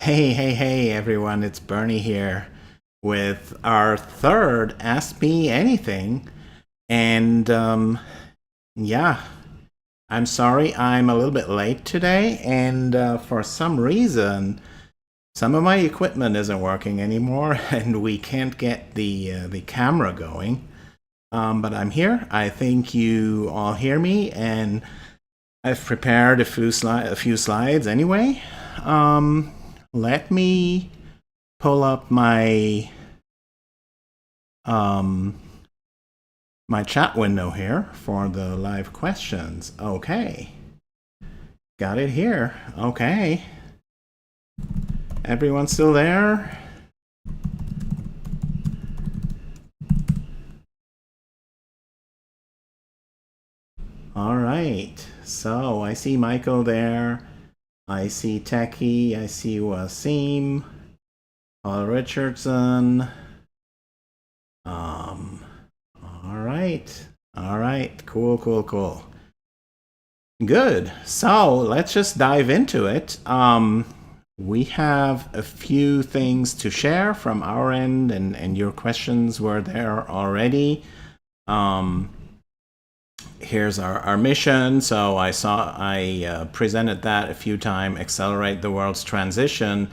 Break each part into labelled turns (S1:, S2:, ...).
S1: Hey, everyone, it's Bernie here with our third Ask Me Anything. And yeah, I'm sorry I'm a little bit late today, and for some reason, some of my equipment isn't working anymore, and we can't get the camera going. But I'm here. I think you all hear me, and I've prepared a few slides anyway. Um, Let me pull up um, my chat window here for the live questions. Okay, got it here. Okay, everyone still there? All right. So I see Michael there. I see Techie. I see Wasim. Paul Richardson. All right. All right. Cool. Good. So let's just dive into it. We have a few things to share from our end, and your questions were there already. Um, Here's our mission. So I presented that a few times. Accelerate the world's transition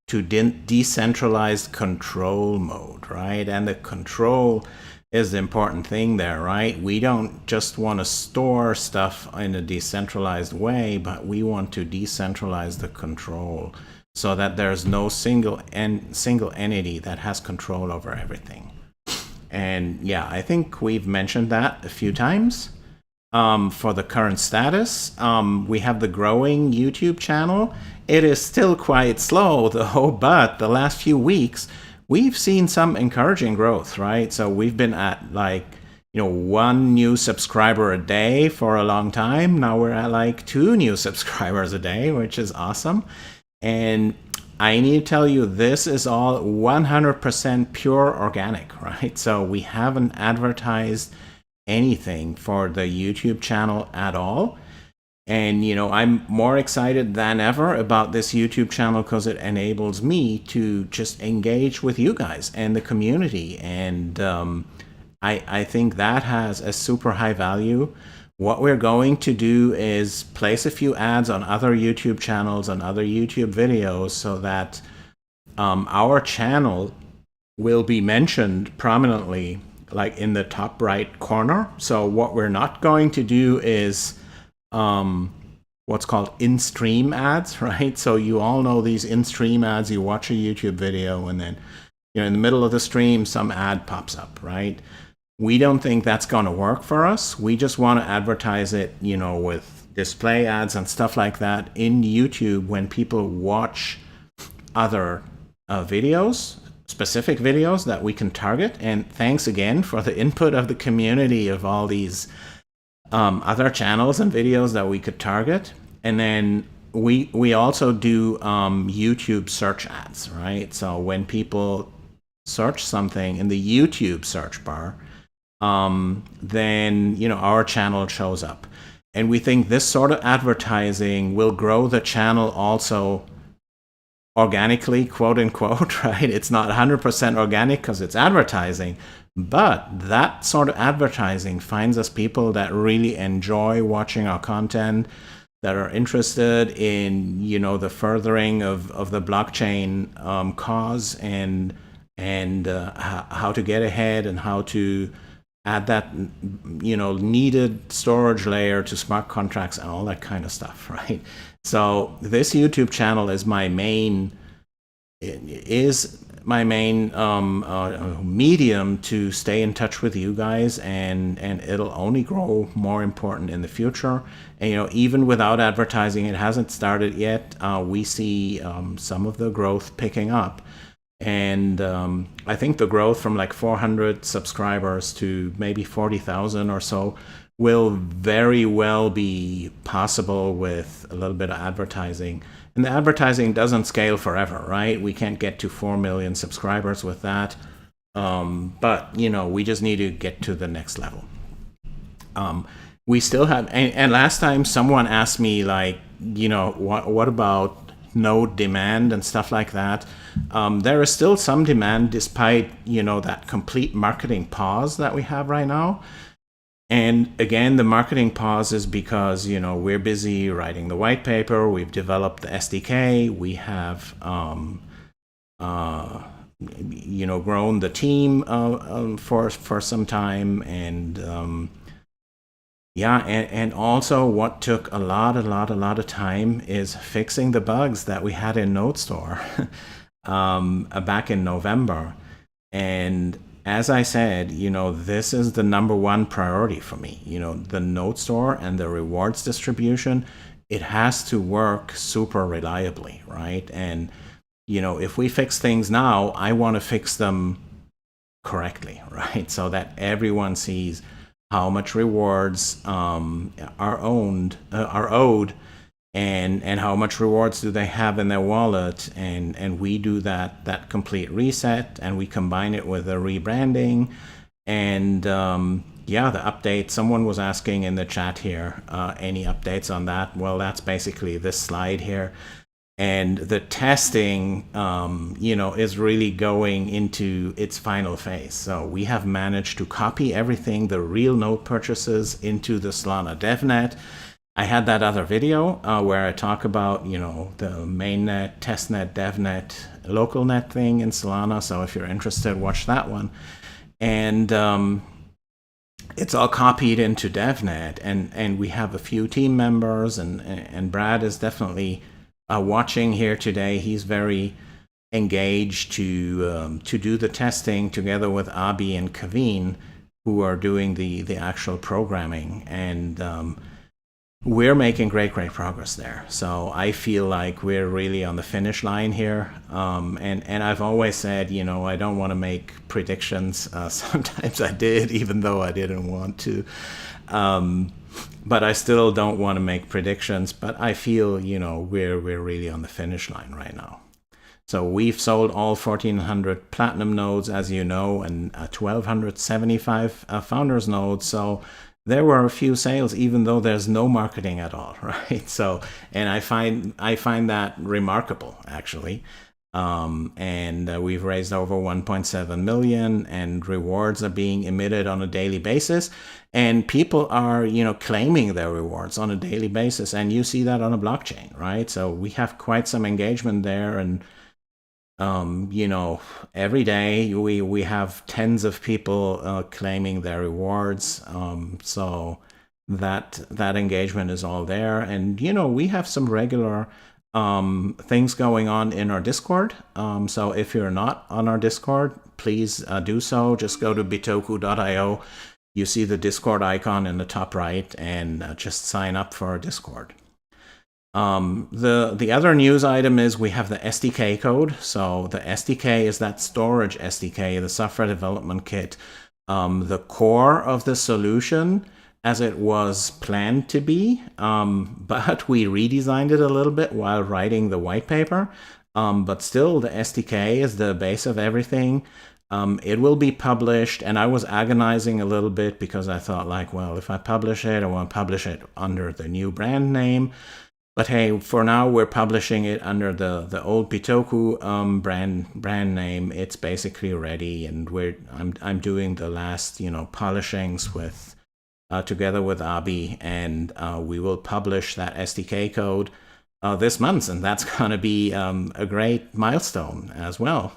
S1: to decentralized control mode, right? And the control is the important thing there, right? We don't just want to store stuff in a decentralized way, but we want to decentralize the control so that there's no single entity that has control over everything. And yeah, I think we've mentioned that a few times. For the current status, we have the growing YouTube channel. It is still quite slow though, but the last few weeks we've seen some encouraging growth, right? So we've been at like, one new subscriber a day for a long time. Now we're at like 2 new subscribers a day, which is awesome. And I need to tell you, this is all 100% pure organic, right? So we haven't advertised anything for the YouTube channel at all. And I'm more excited than ever about this YouTube channel because it enables me to just engage with you guys and the community. And I think that has a super high value. What we're going to do is place a few ads on other YouTube channels, on other YouTube videos, so that our channel will be mentioned prominently, like in the top right corner. So what we're not going to do is what's called in-stream ads, right? So you all know these in-stream ads. You watch a YouTube video and then in the middle of the stream some ad pops up, right? We don't think that's going to work for us. We just want to advertise it, with display ads and stuff like that in YouTube when people watch other videos, specific videos that we can target. And thanks again for the input of the community of all these other channels and videos that we could target. And then we also do YouTube search ads, right? So when people search something in the YouTube search bar, then our channel shows up. And we think this sort of advertising will grow the channel also organically, quote unquote, right? It's not 100% organic because it's advertising, but that sort of advertising finds us people that really enjoy watching our content, that are interested in the furthering of the blockchain cause, and how to get ahead, and how to add that needed storage layer to smart contracts and all that kind of stuff, right? So this YouTube channel is my main medium to stay in touch with you guys, and it'll only grow more important in the future. And even without advertising, it hasn't started yet. We see some of the growth picking up. And I think the growth from like 400 subscribers to maybe 40,000 or so will very well be possible with a little bit of advertising. And the advertising doesn't scale forever, right? We can't get to 4 million subscribers with that. But, we just need to get to the next level. We still have, and last time someone asked me, like, what about node demand and stuff like that. There is still some demand despite, that complete marketing pause that we have right now. And again, the marketing pause is because, we're busy writing the white paper. We've developed the SDK. We have, grown the team for some time. And and also what took a lot of time is fixing the bugs that we had in Node Store back in November. And as I said, this is the #1 priority for me. The Node Store and the rewards distribution, it has to work super reliably, right? And, if we fix things now, I want to fix them correctly, right? So that everyone sees how much rewards are owed, and how much rewards do they have in their wallet, and we do that complete reset, and we combine it with a rebranding, and the update. Someone was asking in the chat here, any updates on that? Well, that's basically this slide here. And the testing, is really going into its final phase. So we have managed to copy everything, the real node purchases, into the Solana DevNet. I had that other video where I talk about, the mainnet, testnet, devnet, local net thing in Solana. So if you're interested, watch that one. And it's all copied into DevNet. And we have a few team members, and Brad is definitely watching here today. He's very engaged to do the testing together with Abi and Kaveen, who are doing the actual programming, and we're making great progress there. So I feel like we're really on the finish line here. And I've always said, I don't want to make predictions. Sometimes I did, even though I didn't want to. But I still don't want to make predictions. But I feel, we're really on the finish line right now. So we've sold all 1,400 platinum nodes, as you know, and 1,275 founders nodes. So there were a few sales, even though there's no marketing at all, right? So, and I find that remarkable, actually. And we've raised over 1.7 million, and rewards are being emitted on a daily basis, and people are, claiming their rewards on a daily basis, and you see that on a blockchain, right? So we have quite some engagement there, and every day we have tens of people claiming their rewards. So that engagement is all there, and we have some regular things going on in our Discord. So if you're not on our Discord, please do so. Just go to bitoku.io. You see the Discord icon in the top right, and just sign up for our Discord. The other news item is we have the SDK code. So the SDK is that storage SDK, the software development kit, the core of the solution as it was planned to be, but we redesigned it a little bit while writing the white paper. But still, the SDK is the base of everything. It will be published, and I was agonizing a little bit because I thought, like, well, if I publish it, I want to publish it under the new brand name. But hey, for now, we're publishing it under the old Bitoku brand name. It's basically ready, and I'm doing the last polishings with together with Abi, and we will publish that SDK code this month, and that's gonna be a great milestone as well.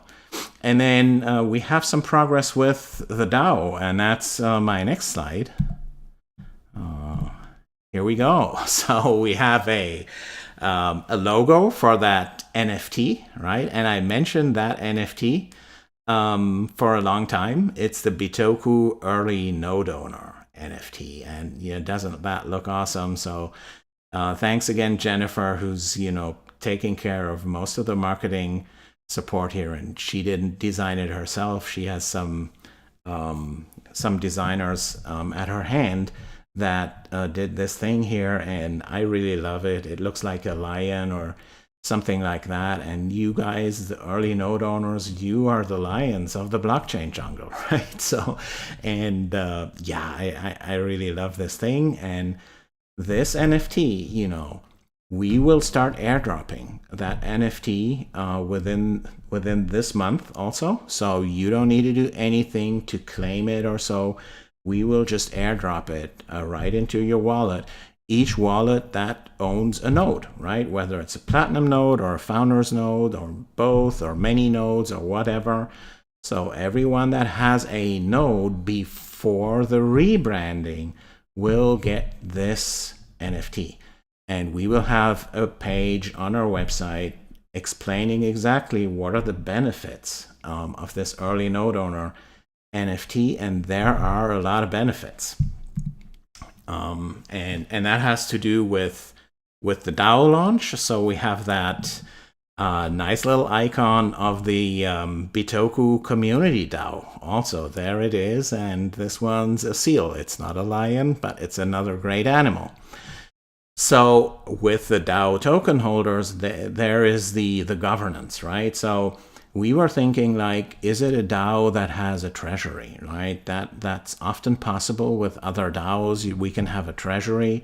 S1: And then we have some progress with the DAO, and that's my next slide. Here we go. So we have a logo for that NFT, right? And I mentioned that NFT for a long time. It's the Bitoku Early Node Owner NFT, and doesn't that look awesome? So thanks again, Jennifer, who's taking care of most of the marketing support here, and she didn't design it herself. She has some designers at her hand that did this thing here, and I really love it. It looks like a lion or something like that, and you guys, the early node owners, you are the lions of the blockchain jungle, right? So, and I really love this thing, and this NFT, we will start airdropping that NFT within this month also. So you don't need to do anything to claim it or so. We will just airdrop it right into your wallet. Each wallet that owns a node, right? Whether it's a platinum node or a founder's node or both or many nodes or whatever. So everyone that has a node before the rebranding will get this NFT. And we will have a page on our website explaining exactly what are the benefits of this early node owner NFT, and there are a lot of benefits. And that has to do with the DAO launch. So we have that nice little icon of the Bitoku community DAO. Also, there it is, and this one's a seal. It's not a lion, but it's another great animal. So with the DAO token holders, there is the governance, right? So we were thinking, like, is it a DAO that has a treasury, right? That's often possible with other DAOs. We can have a treasury.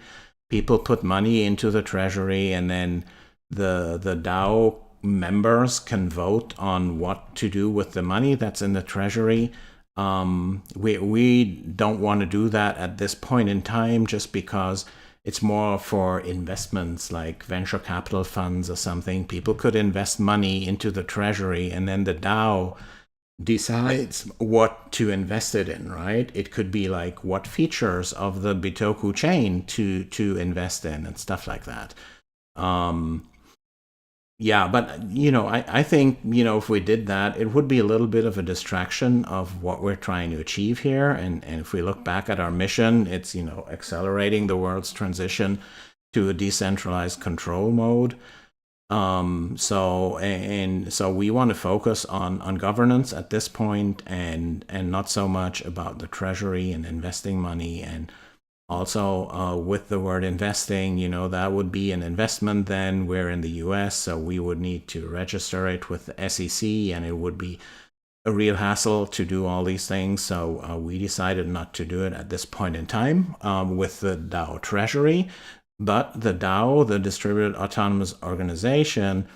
S1: People put money into the treasury, and then the DAO members can vote on what to do with the money that's in the treasury. We don't want to do that at this point in time, just because it's more for investments like venture capital funds or something. People could invest money into the treasury, and then the DAO decides what to invest it in, right? It could be like what features of the Bitoku chain to invest in and stuff like that. Yeah, but I think if we did that, it would be a little bit of a distraction of what we're trying to achieve here. And if we look back at our mission, it's accelerating the world's transition to a decentralized control mode. So we want to focus on governance at this point, and not so much about the treasury and investing money. And also, with the word investing, that would be an investment then. We're in the US, so we would need to register it with the SEC, and it would be a real hassle to do all these things. So we decided not to do it at this point in time with the DAO treasury. But the DAO, the Distributed Autonomous Organization,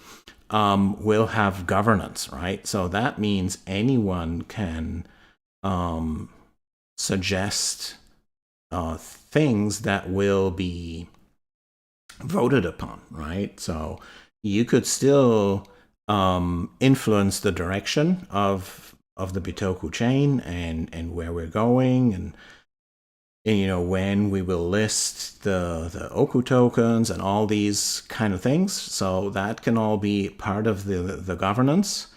S1: will have governance, right? So that means anyone can suggest things that will be voted upon, right? So you could still influence the direction of the Bitoku chain and where we're going, and when we will list the Oku tokens and all these kind of things. So that can all be part of the governance.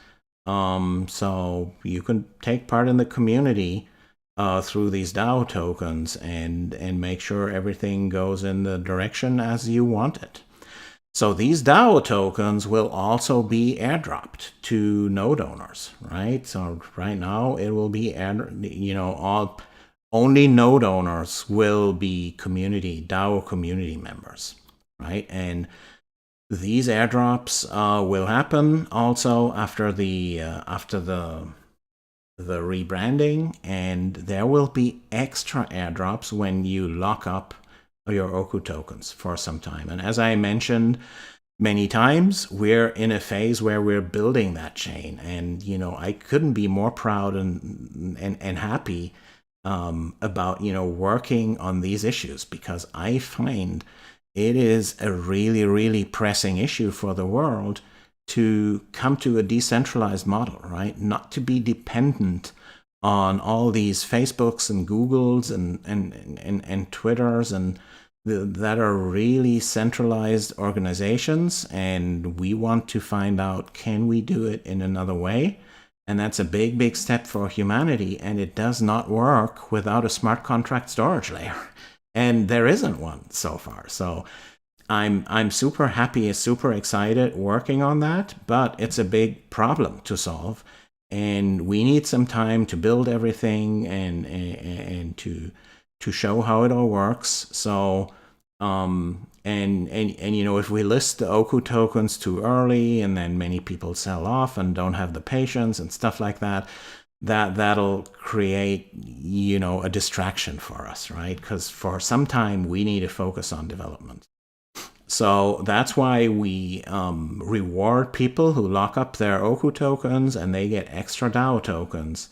S1: So you can take part in the community through these DAO tokens and make sure everything goes in the direction as you want it. So these DAO tokens will also be airdropped to node owners, right? So right now it will be only node owners will be DAO community members, right? And these airdrops will happen also after the rebranding, and there will be extra airdrops when you lock up your Oku tokens for some time. And as I mentioned many times, we're in a phase where we're building that chain, and I couldn't be more proud and happy about working on these issues, because I find it is a really, really pressing issue for the world to come to a decentralized model, right? Not to be dependent on all these Facebooks and Googles and Twitters and that are really centralized organizations. And we want to find out, can we do it in another way? And that's a big, big step for humanity. And it does not work without a smart contract storage layer. And there isn't one so far. So I'm super happy, super excited working on that, but it's a big problem to solve, and we need some time to build everything and to show how it all works. So if we list the Oku tokens too early, and then many people sell off and don't have the patience and stuff like that, that'll create a distraction for us, right? Because for some time we need to focus on development. So that's why we reward people who lock up their Oku tokens, and they get extra DAO tokens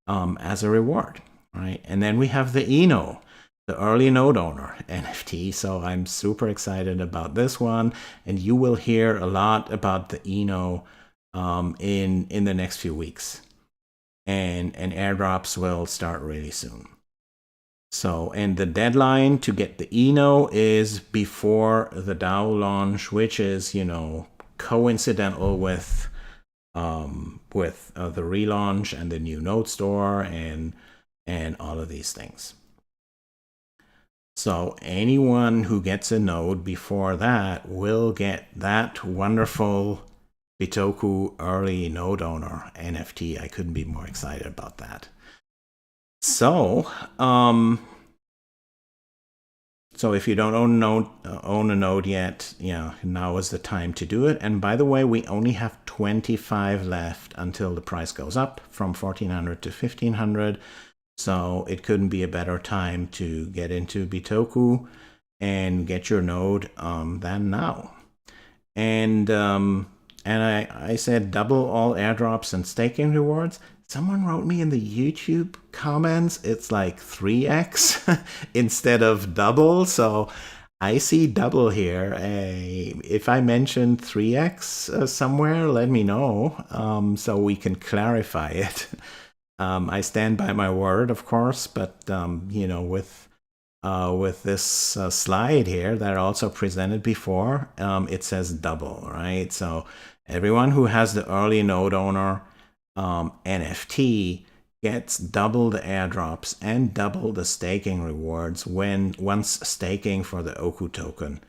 S1: as a reward, right? And then we have the ENO, the early node owner NFT. So I'm super excited about this one, and you will hear a lot about the ENO in the next few weeks, and airdrops will start really soon. So, and the deadline to get the ENO is before the DAO launch, which is, you know, coincidental with the relaunch and the new node store and all of these things. So anyone who gets a node before that will get that wonderful Bitoku early node owner NFT. I couldn't be more excited about that. So, so if you don't own a node yet, yeah, now is the time to do it. And by the way, we only have 25 left until the price goes up from 1,400 to 1,500. So it couldn't be a better time to get into Bitoku and get your node than now. And I said double all airdrops and staking rewards. Someone wrote me in the YouTube comments it's like 3x instead of double. So I see double here. If I mentioned 3x somewhere, let me know so we can clarify it. I stand by my word, of course, but you know, with this slide here that I also presented before, it says double, right? So everyone who has the early node owner NFT gets double the airdrops and double the staking rewards once staking for the Oku token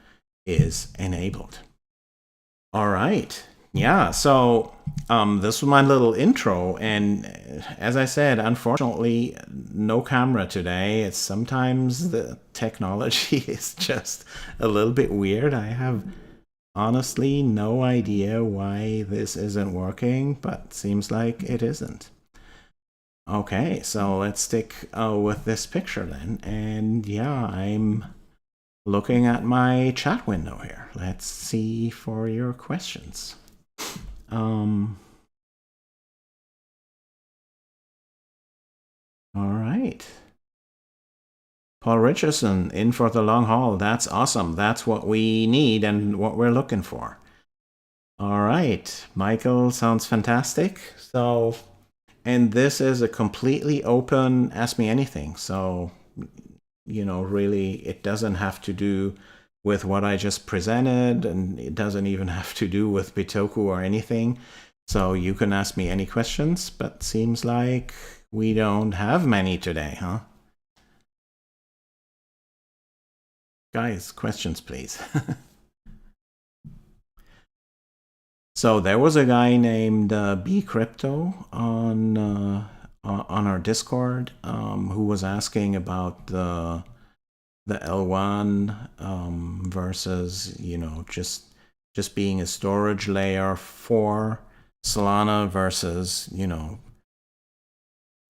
S1: is enabled. All right. Yeah, so this was my little intro, and as I said, unfortunately, no camera today. It's sometimes the technology is just a little bit weird. I have honestly no idea why this isn't working, but seems like it isn't. Okay, so let's stick with this picture then. And yeah, I'm looking at my chat window here. Let's see for your questions. All right. Paul Richardson, in for the long haul. That's awesome. That's what we need and what we're looking for. All right. Michael, sounds fantastic. So, and this is a completely open Ask Me Anything. So, you know, really, it doesn't have to do with what I just presented, and it doesn't even have to do with Bitoku or anything. So you can ask me any questions, but seems like we don't have many today, huh? Guys, questions, please. So there was a guy named B Crypto on our Discord who was asking about the L1 versus, you know, just being a storage layer for Solana versus, you know,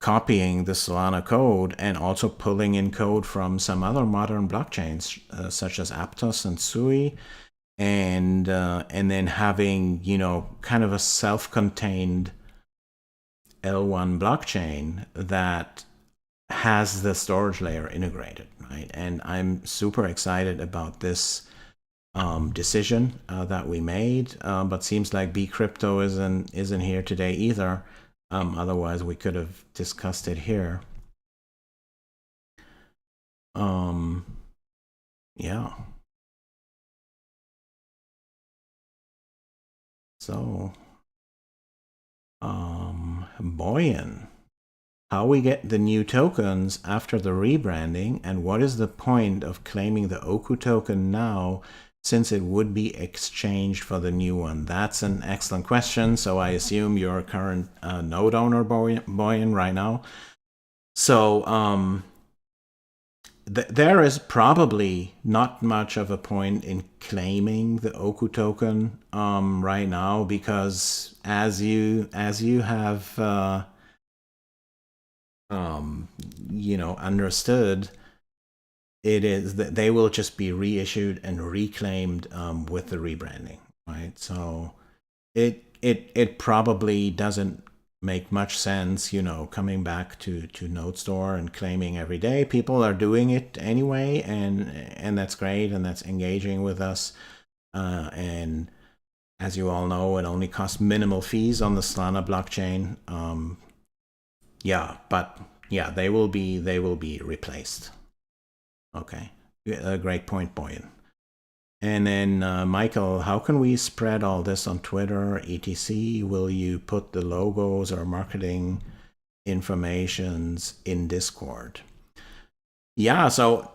S1: copying the Solana code and also pulling in code from some other modern blockchains such as Aptos and Sui, and then having, you know, kind of a self-contained L1 blockchain that has the storage layer integrated, right? And I'm super excited about this decision that we made, but seems like B Crypto isn't here today either. Otherwise, we could have discussed it here. Yeah. So, Boyan, how we get the new tokens after the rebranding, and what is the point of claiming the Oku token now, since it would be exchanged for the new one? That's an excellent question. So I assume you're a current node owner, Boyan, right now. So there is probably not much of a point in claiming the Oku token right now, because as you have you know, understood, it is that they will just be reissued and reclaimed with the rebranding, right? So it probably doesn't make much sense, coming back to Node Store and claiming every day. People are doing it anyway, and that's great, and that's engaging with us. And as you all know, it only costs minimal fees on the Solana blockchain. They will be replaced. Okay, a great point, Boyan. And then, Michael, how can we spread all this on Twitter, etc.? Will you put the logos or marketing informations in Discord? Yeah, so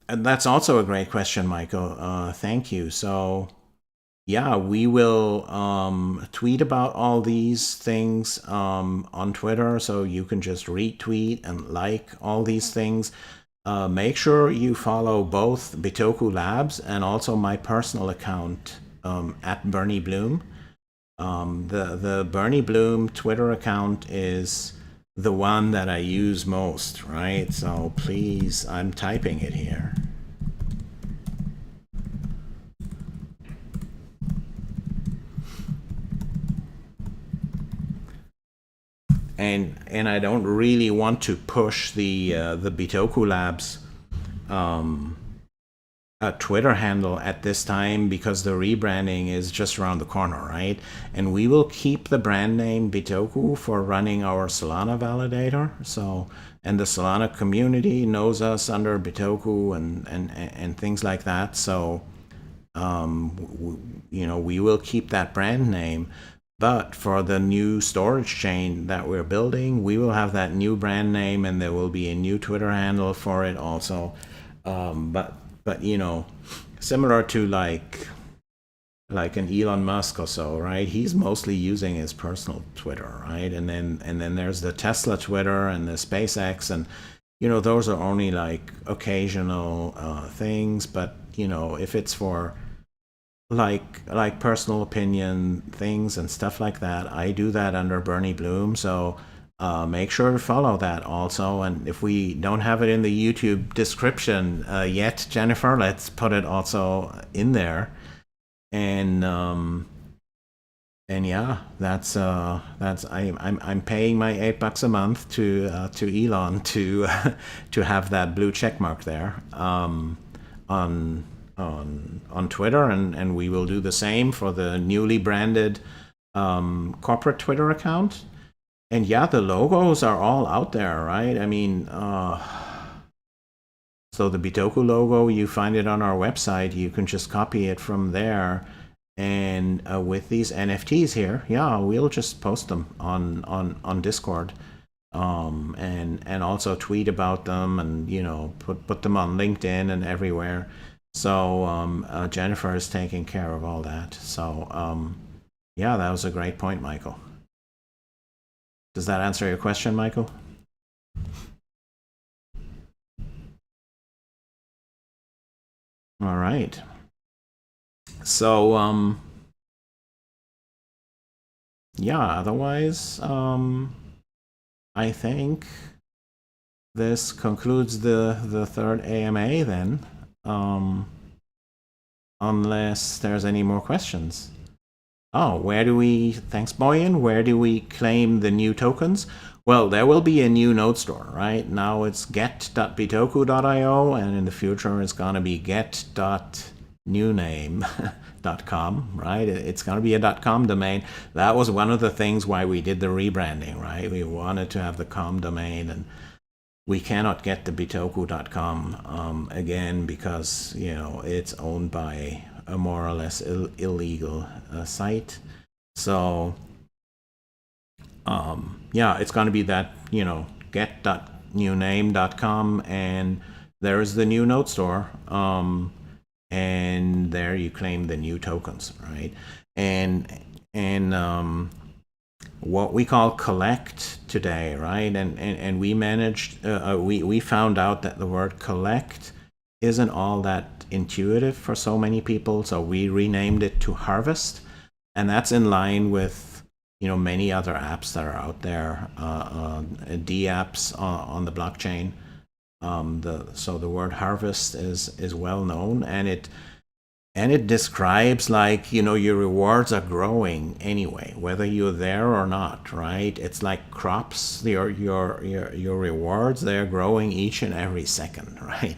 S1: that's also a great question, Michael. Thank you. So, yeah, we will tweet about all these things on Twitter, so you can just retweet and like all these things. Make sure you follow both Bitoku Labs and also my personal account at Bernie Bloom. The Bernie Bloom Twitter account is the one that I use most, right? So please, I'm typing it here. And I don't really want to push the Bitoku Labs Twitter handle at this time, because the rebranding is just around the corner, right? And we will keep the brand name Bitoku for running our Solana validator. So, and the Solana community knows us under Bitoku and things like that. So, we will keep that brand name. But for the new storage chain that we're building, we will have that new brand name, and there will be a new Twitter handle for it also. But similar to like an Elon Musk or so, right? He's mostly using his personal Twitter, right? And then there's the Tesla Twitter and the SpaceX, and those are only like occasional things. But if it's for like personal opinion things and stuff like that, I do that under Bernie Bloom. So make sure to follow that also. And if we don't have it in the YouTube description yet, Jennifer, let's put it also in there. And yeah, that's I'm paying my $8 a month to Elon to have that blue check mark there on Twitter, and we will do the same for the newly branded corporate Twitter account. And yeah, the logos are all out there, right? I mean, so the Bitoku logo, you find it on our website. You can just copy it from there. And with these NFTs here, yeah, we'll just post them on Discord, and also tweet about them, and put them on LinkedIn and everywhere. So Jennifer is taking care of all that. So yeah, that was a great point, Michael. Does that answer your question, Michael? All right. So yeah, otherwise I think this concludes the third AMA then. Unless there's any more questions. Oh, thanks Boyan, where do we claim the new tokens? Well, there will be a new node store, right? Now it's get.bitoku.io, and in the future it's gonna be get.newname.com, right? It's gonna be a .com domain. That was one of the things why we did the rebranding, right? We wanted to have the .com domain, and we cannot get the bitoku.com again, because it's owned by a more or less illegal site. So yeah, it's going to be that get.newname.com, and there's the new node store, and there you claim the new tokens, right? And what we call collect today, right? And we managed, we found out that the word collect isn't all that intuitive for so many people, so we renamed it to harvest, and that's in line with many other apps that are out there, D apps on the blockchain. So the word harvest is well known, and it describes, like, your rewards are growing anyway, whether you're there or not, right? It's like crops. Your rewards, they're growing each and every second, right?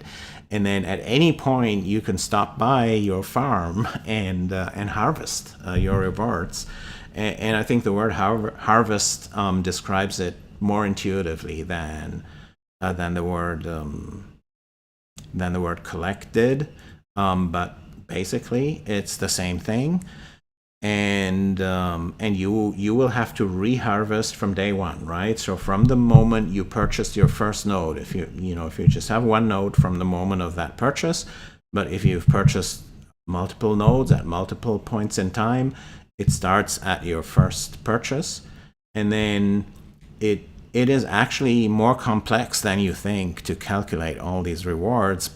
S1: And then at any point you can stop by your farm and harvest your rewards. And I think the word harvest describes it more intuitively than the word collected. But basically, it's the same thing, and you will have to reharvest from day one, right? So from the moment you purchased your first node, if you just have one node from the moment of that purchase, but if you've purchased multiple nodes at multiple points in time, it starts at your first purchase, and then it is actually more complex than you think to calculate all these rewards,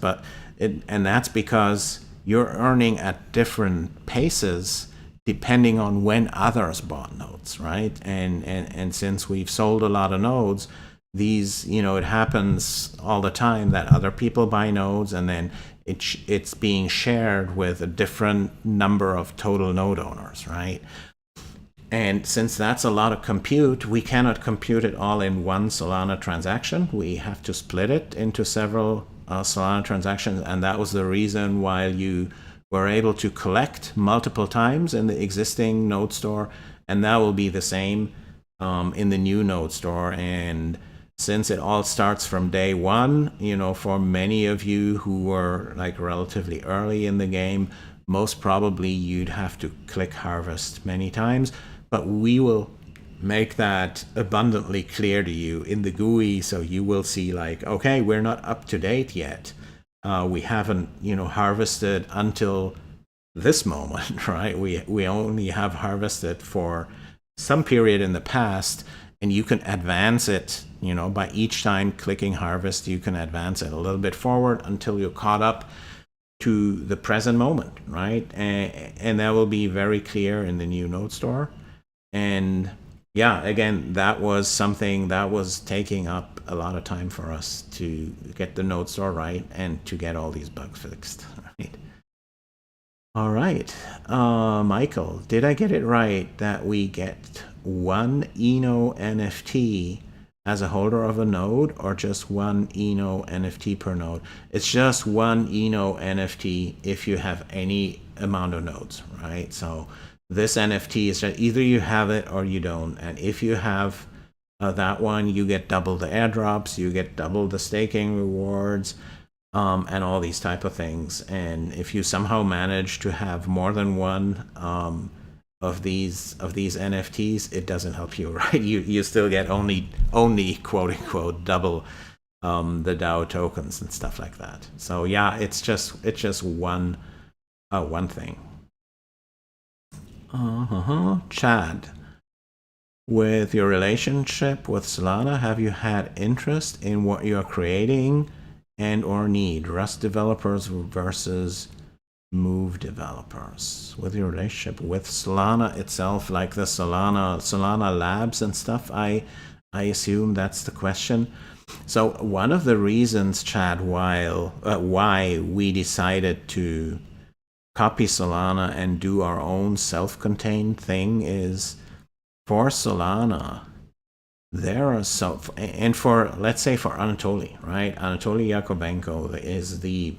S1: and that's because you're earning at different paces depending on when others bought nodes, right? And since we've sold a lot of nodes, these, it happens all the time that other people buy nodes, and then it's being shared with a different number of total node owners, right? And since that's a lot of compute, we cannot compute it all in one Solana transaction. We have to split it into several Solana transactions, and that was the reason why you were able to collect multiple times in the existing node store, and that will be the same in the new node store. And since it all starts from day one, for many of you who were like relatively early in the game, most probably you'd have to click harvest many times, but we will make that abundantly clear to you in the GUI, so you will see, like, okay, we're not up to date yet. We haven't, harvested until this moment, right? We only have harvested for some period in the past, and you can advance it, by each time clicking harvest, you can advance it a little bit forward until you're caught up to the present moment, right? And that will be very clear in the new node store. And yeah, again, that was something that was taking up a lot of time for us to get the node store right and to get all these bugs fixed, right? All right, Michael, did I get it right that we get one ENO NFT as a holder of a node, or just one ENO NFT per node? It's just one ENO NFT if you have any amount of nodes, right? So this NFT is that either you have it or you don't. And if you have that one, you get double the airdrops, you get double the staking rewards, and all these type of things. And if you somehow manage to have more than one of these NFTs, it doesn't help you, right? You still get only quote unquote double the DAO tokens and stuff like that. So yeah, it's just one thing. Chad, with your relationship with Solana, have you had interest in what you're creating and or need? Rust developers versus Move developers. With your relationship with Solana itself, like the Solana labs and stuff, I assume that's the question. So one of the reasons, Chad, why we decided to copy Solana and do our own self-contained thing is, for Solana, there are and for, let's say, for Anatoly, right? Anatoly Yakovenko is the,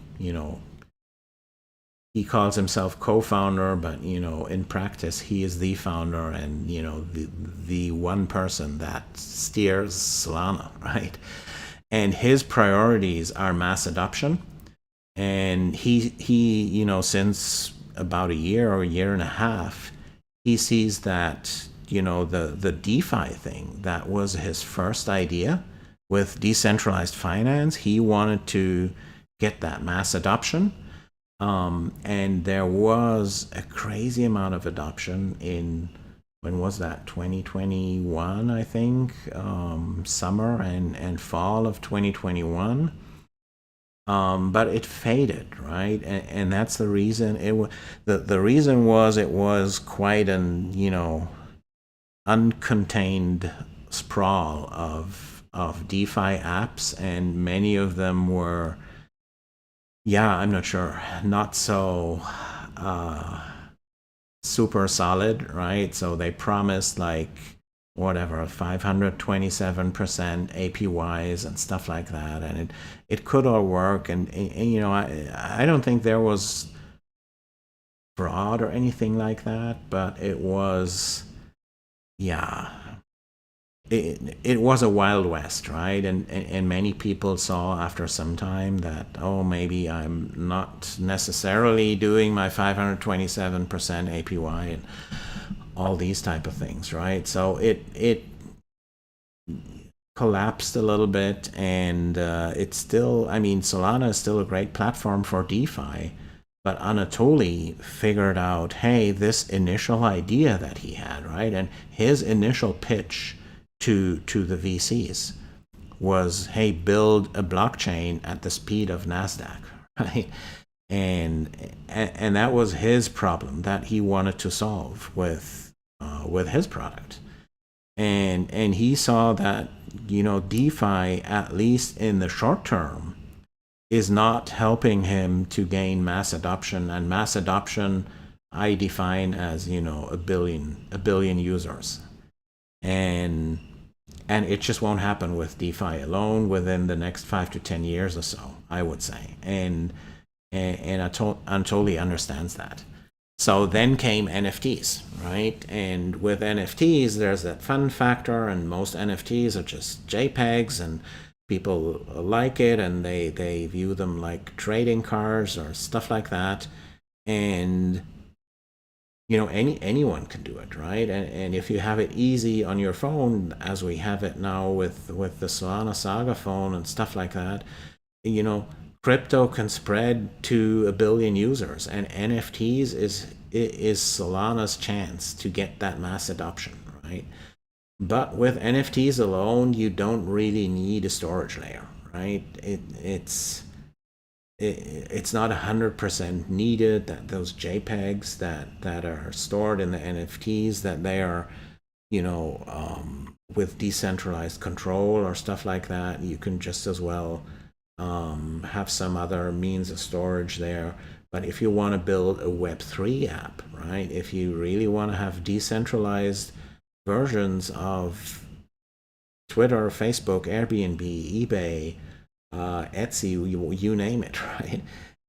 S1: he calls himself co-founder, but, in practice, he is the founder and, the one person that steers Solana, right? And his priorities are mass adoption. And he since about a year or a year and a half, he sees that, the DeFi thing, that was his first idea with decentralized finance. He wanted to get that mass adoption. And there was a crazy amount of adoption in, when was that? 2021, I think, summer and fall of 2021. But it faded, right? And that's the reason the reason was it was quite an, uncontained sprawl of DeFi apps, and many of them were, yeah, I'm not sure, not so super solid, right? So they promised like whatever 527% APYs and stuff like that, and it could all work. And you know, I don't think there was fraud or anything like that, but it was, yeah, it was a wild west, right? And many people saw after some time that, oh, maybe I'm not necessarily doing my 527% APY and all these type of things, right? So it collapsed a little bit, and it's still, I mean, Solana is still a great platform for DeFi, but Anatoly figured out, hey, this initial idea that he had, right, and his initial pitch to the VCs was, hey, build a blockchain at the speed of NASDAQ, right? And that was his problem that he wanted to solve with his product. And he saw that, you know, DeFi, at least in the short term, is not helping him to gain mass adoption. And mass adoption I define as, you know, a billion users. And it just won't happen with DeFi alone within the next 5 to 10 years or so, I would say. And Anatoly understands that. So then came NFTs, right? And with NFTs, there's that fun factor, and most NFTs are just JPEGs, and people like it, and they view them like trading cards or stuff like that. And you know, anyone can do it, right? And if you have it easy on your phone, as we have it now with the Solana Saga phone and stuff like that, you know, crypto can spread to a billion users, and NFTs is Solana's chance to get that mass adoption, right? But with NFTs alone, you don't really need a storage layer, right? It's not 100% needed that those JPEGs that are stored in the NFTs, that they are, you know, with decentralized control or stuff like that. You can just as well have some other means of storage there. But if you want to build a Web3 app, right, if you really want to have decentralized versions of Twitter, Facebook, Airbnb, eBay, Etsy, you name it, right?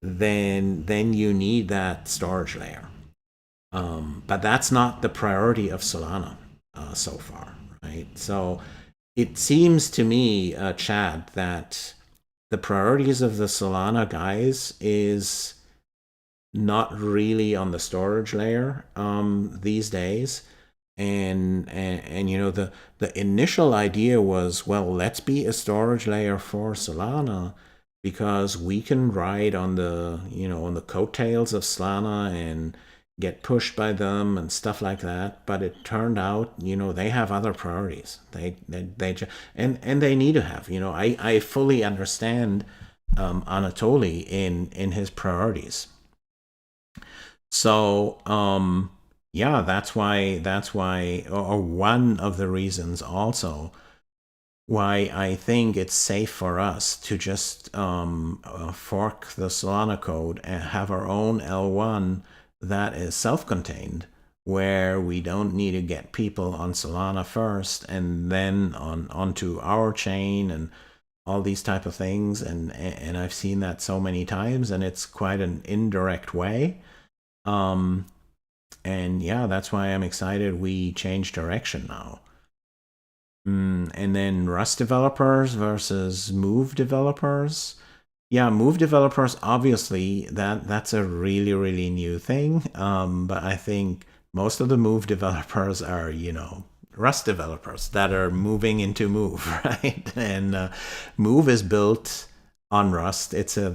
S1: Then you need that storage layer. But that's not the priority of Solana so far, right? So it seems to me, Chad, that the priorities of the Solana guys is not really on the storage layer these days. And you know, the initial idea was, well, let's be a storage layer for Solana because we can ride on the, you know, on the coattails of Solana and get pushed by them and stuff like that. But it turned out, you know, they have other priorities. They and they need to have, you know, I fully understand Anatoly in his priorities. So yeah, that's why, or one of the reasons also why I think it's safe for us to just fork the Solana code and have our own L1 that is self-contained, where we don't need to get people on Solana first and then onto our chain and all these type of things. And I've seen that so many times, and it's quite an indirect way. And yeah, that's why I'm excited we changed direction now. And then Rust developers versus Move developers. Yeah, Move developers, obviously, that's a really, really new thing. But I think most of the Move developers are, you know, Rust developers that are moving into Move, right? And Move is built on Rust. It's a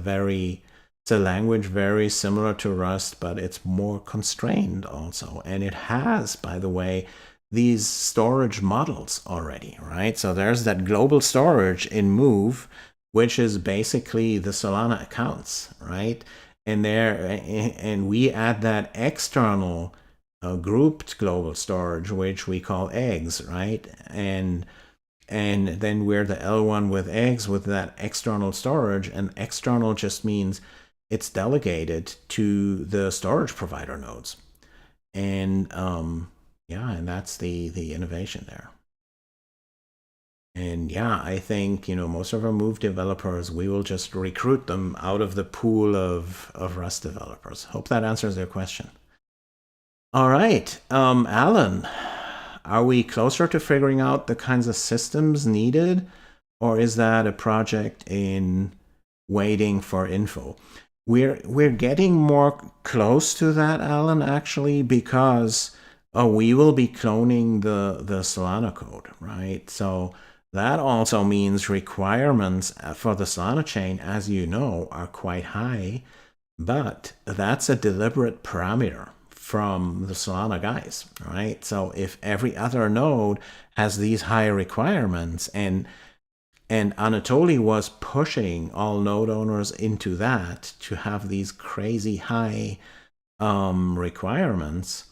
S1: language very similar to Rust, but it's more constrained also. And it has, by the way, these storage models already, right? So there's that global storage in Move, which is basically the Solana accounts, right? And we add that external grouped global storage, which we call eggs, right? And and then we're the L1 with eggs with that external storage, and external just means it's delegated to the storage provider nodes. And yeah, and that's the innovation there. And yeah, I think, most of our Move developers, we will just recruit them out of the pool of Rust developers. Hope that answers your question. All right, Alan, are we closer to figuring out the kinds of systems needed, or is that a project in waiting for info? We're getting more close to that, Alan, actually, because we will be cloning the Solana code, right? So that also means requirements for the Solana chain, as you know, are quite high, but that's a deliberate parameter from the Solana guys, right? So if every other node has these high requirements, and Anatoly was pushing all node owners into that to have these crazy high requirements,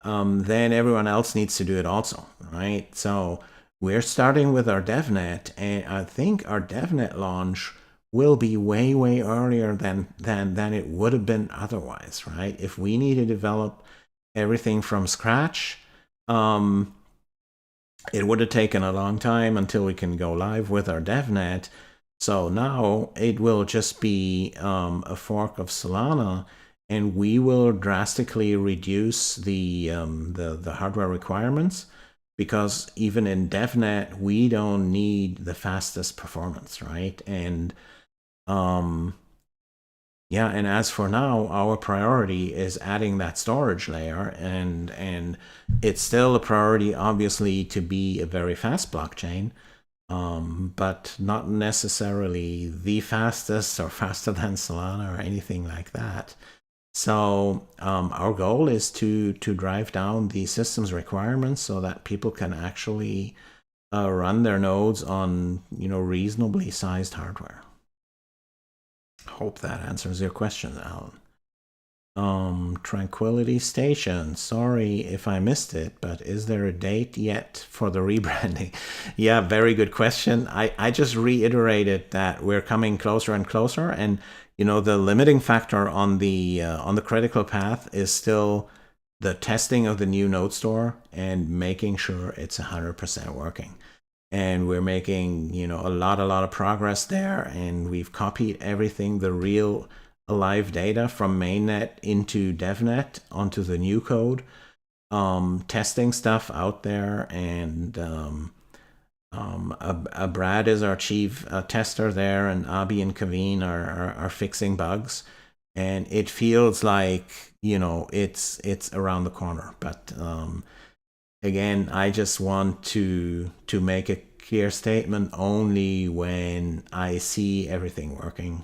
S1: then everyone else needs to do it also, right? So we're starting with our DevNet, and I think our DevNet launch will be way, way earlier than it would have been otherwise, right? If we need to develop everything from scratch, it would have taken a long time until we can go live with our DevNet. So now it will just be a fork of Solana, and we will drastically reduce the hardware requirements, because even in DevNet, we don't need the fastest performance, right? And yeah, and as for now, our priority is adding that storage layer, and it's still a priority, obviously, to be a very fast blockchain, but not necessarily the fastest or faster than Solana or anything like that. So our goal is to drive down the system's requirements so that people can actually run their nodes on reasonably sized hardware. Hope that answers your question, Alan. Tranquility Station. Sorry if I missed it, but is there a date yet for the rebranding? Yeah, very good question. I just reiterated that we're coming closer and closer, and the limiting factor on the critical path is still the testing of the new node store and making sure it's 100% working. And we're making a lot of progress there, and we've copied everything, the real alive data from mainnet into DevNet onto the new code, testing stuff out there, and Brad is our chief tester there, and Abi and Kaveen are fixing bugs, and it feels like it's around the corner. But again, I just want to make a clear statement only when I see everything working,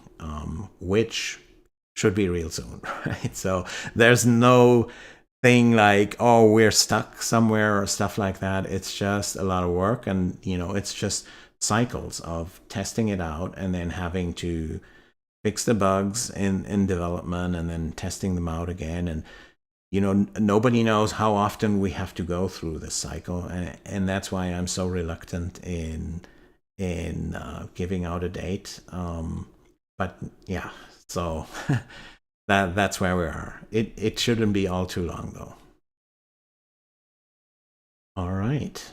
S1: which should be real soon, right? So there's no thing like, oh, we're stuck somewhere or stuff like that. It's just a lot of work, and it's just cycles of testing it out and then having to fix the bugs in development and then testing them out again. And nobody knows how often we have to go through this cycle, and that's why I'm so reluctant in giving out a date. But yeah, so that's where we are. It shouldn't be all too long, though. All right.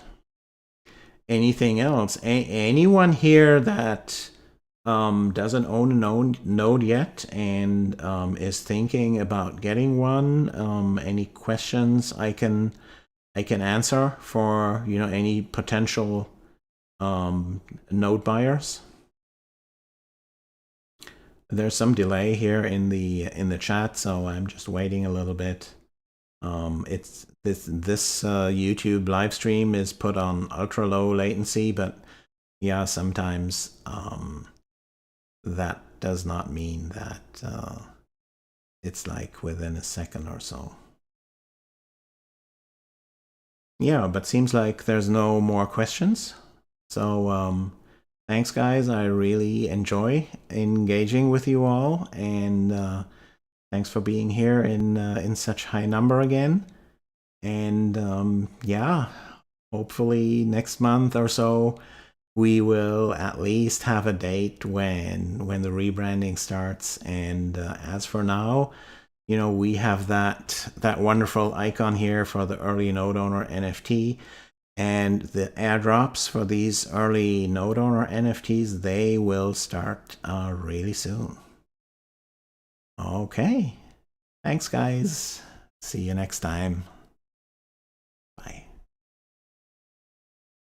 S1: Anything else? Anyone here that doesn't own a node yet and is thinking about getting one? Any questions I can answer for any potential node buyers? There's some delay here in the chat, so I'm just waiting a little bit. It's this YouTube live stream is put on ultra low latency, but yeah, sometimes that does not mean that it's like within a second or so. Yeah, but seems like there's no more questions. So thanks, guys. I really enjoy engaging with you all, and thanks for being here in such high number again. And yeah, hopefully next month or so, we will at least have a date when the rebranding starts. And as for now, you know, we have that wonderful icon here for the early node owner NFT, and the airdrops for these early node owner NFTs, they will start really soon. Okay, thanks guys. See you next time.